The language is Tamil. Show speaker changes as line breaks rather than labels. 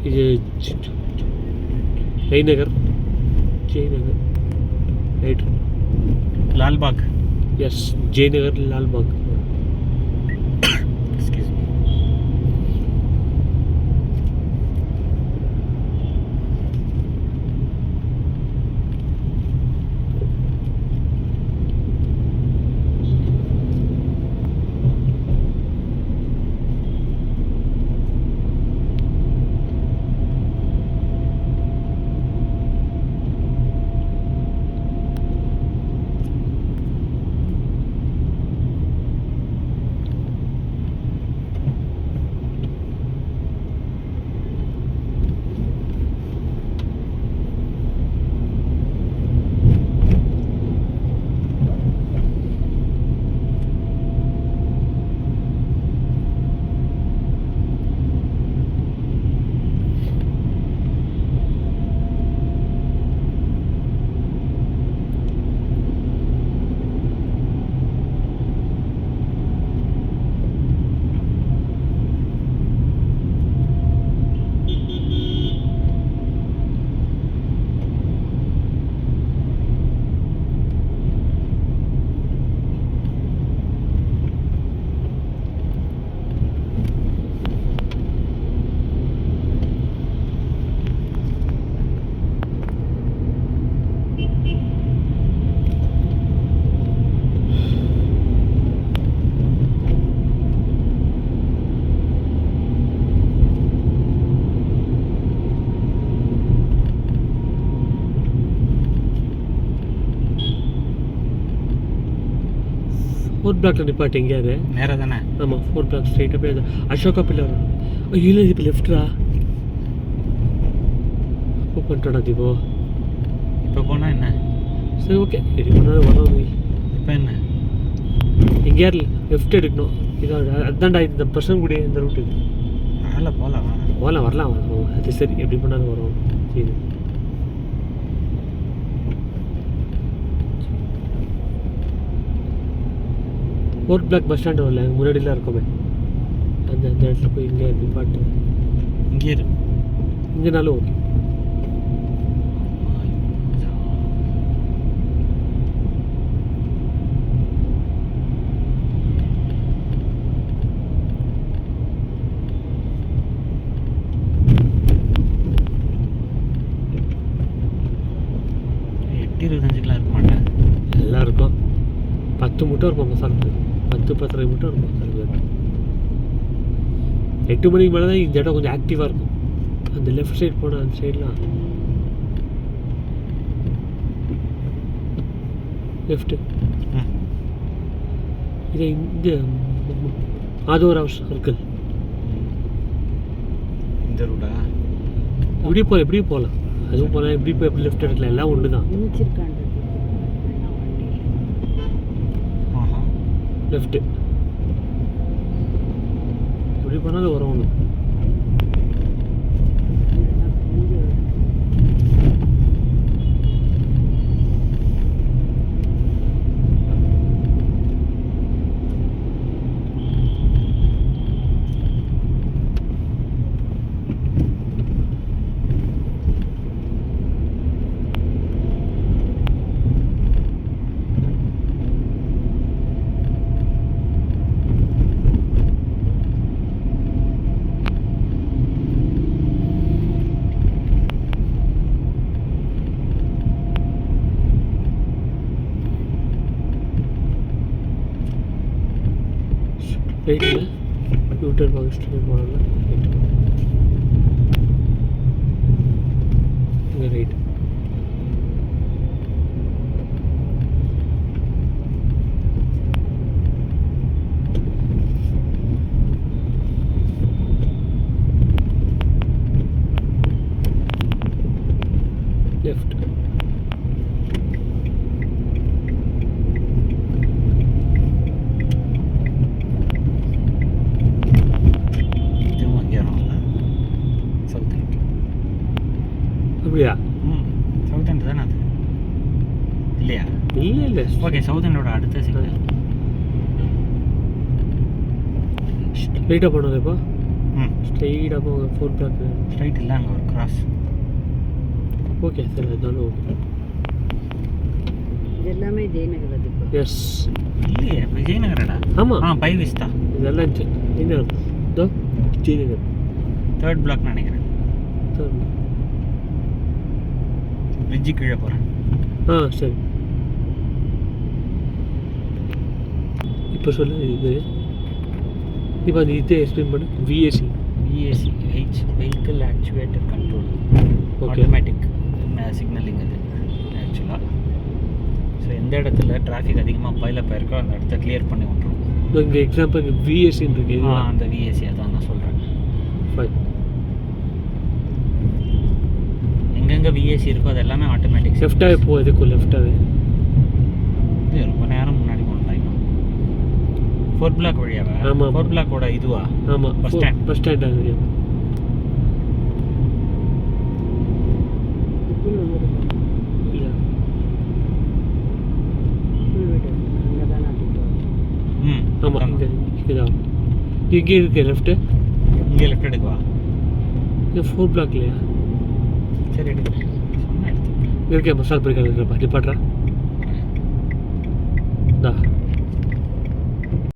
இது Jayanagar right.
Lalbagh.
Yes, Jayanagar Lalbagh.
Excuse me.
Fourth பிளாக்ல நிப்பாட்டு. எங்கேயாவது
நேராக தானே?
ஆமாம், 4 பிளாக் ஸ்ட்ரைட்டாக போய் அசோகா பில்லர். இல்லை, இப்போ லெஃப்ட்ரா. அப்போ பண்ணிட்டோடா தீபோ.
இப்போ போனால் என்ன?
சரி, ஓகே, ரெடி பண்ணாலும் வரோம். நீ
இப்போ என்ன?
எங்கேயாவது லெஃப்ட் எடுக்கணும். இதோட அதான்டா இந்த பர்சன் கூட இந்த ரூட்டுக்கு
அதில் போகலாம்
வரலாம். அது சரி, எப்படி பண்ணாலும் வரும். சரி, ஃபோர்த் பிளாக் பஸ் ஸ்டாண்டு வரல, முன்னாடிலாம் இருக்குமே. அந்த இடத்துல போய் இங்கே நிப்பாட்டு.
இங்கே இரு.
இங்கேனாலும் ஓகே.
இருக்க மாட்டேன்.
எல்லாம் இருக்கும். 10 மூட்டை இருக்கும் மசாலா. 10-10.5 மூட்டை இருக்கும் மசாலா. 8 மணிக்கு மேலே தான் இந்த இடம் கொஞ்சம் ஆக்டிவாக இருக்கும். அந்த லெஃப்ட் சைடு போனால் அந்த சைட்லாம் லெஃப்ட்டு. இது இந்த ஆதோரா சர்க்கிள்.
இந்த ரூட்டா?
இப்படி போகலாம். அதுவும் போகலாம். இப்படி போய் எப்படி லெஃப்ட் எடுக்கலாம். எல்லாம் ஒன்று தான். லெஃப்ட்டு இப்படி போனாலும் வரும் ஒன்று. ரைட்டில் யூட்டர் பாக்ஸ் போனால இங்கே ரைட். லெஃப்ட். அப்படியா?
சவுத் எண்ட் தானே அது? இல்லையா?
இல்லை.
ஓகே, சவுத் எண்டோட அடுத்த சிக்னல்.
ரைட்டாக போனது இப்போ
ம்
ஸ்ட்ரெயிட்டாக போங்க 4 பிளாக்.
ஸ்ட்ரைட் இல்லை, அங்கே ஒரு கிராஸ்.
ஓகே சார், அதுதாலும் ஓகே.
இது எல்லாமே ஜெயநகர் அது இப்போ.
எஸ்.
இல்லையே விஜயநகரடா.
ஆமாம்,
பை விஸ்தா
இதெல்லாம் என்ன இதோ ஜெயநகர்
3rd பிளாக் நினைக்கிறேன்.
சார்.
பிரிட்ஜு கீழே போகிறேன்.
சரி. இப்போ சொல்லு இது. இப்போ அது இது எக்ஸ்பிளைன் பண்ணு. VAC
vehicle actuator control,
okay.
Automatic signalling அது ஆக்சுவலாக. ஸோ எந்த இடத்துல டிராஃபிக் அதிகமாக பைலப் இருக்கோ அந்த இடத்த கிளியர் பண்ணி விட்ருவோம்.
இங்கே எக்ஸாம்பிள் இங்கே விஏசின்னு இருக்கு.
அந்த விஏசி அதான் நான் சொல்கிறேன்.
ஃபைன்.
எங்கெங்கே விஏசி இருக்கோ அது எல்லாமே ஆட்டோமேட்டிக்.
லெஃப்டாகவே போ, இதுக்கும் லெஃப்டாகவே.
இது ரொம்ப நேரம் முன்னாடி போனோம் இன்னும். 4th black வழியாவா?
ஆமாம்.
4th பிளாக்கோட இதுவா?
ஆமாம்,
Bus stand.
பஸ் ஸ்டாண்ட் அது.
இதுக்குள்ள வந்துருக்கோம்.
இல்லை,
அங்கே தான் நான் திட்டுவேன்.
ம்
ஆமாம், இங்கே இதுதான். இங்கே இருக்கு லெஃப்ட்டு.
இங்கே லெஃப்ட் எடுக்குவா?
இங்கே 4 பிளாக் இல்லையா?
சரி எடுக்க சொன்ன எடுத்து.
இருக்கே மசால் பிடிக்கிறது பாட்டி பாட்றா. இந்தா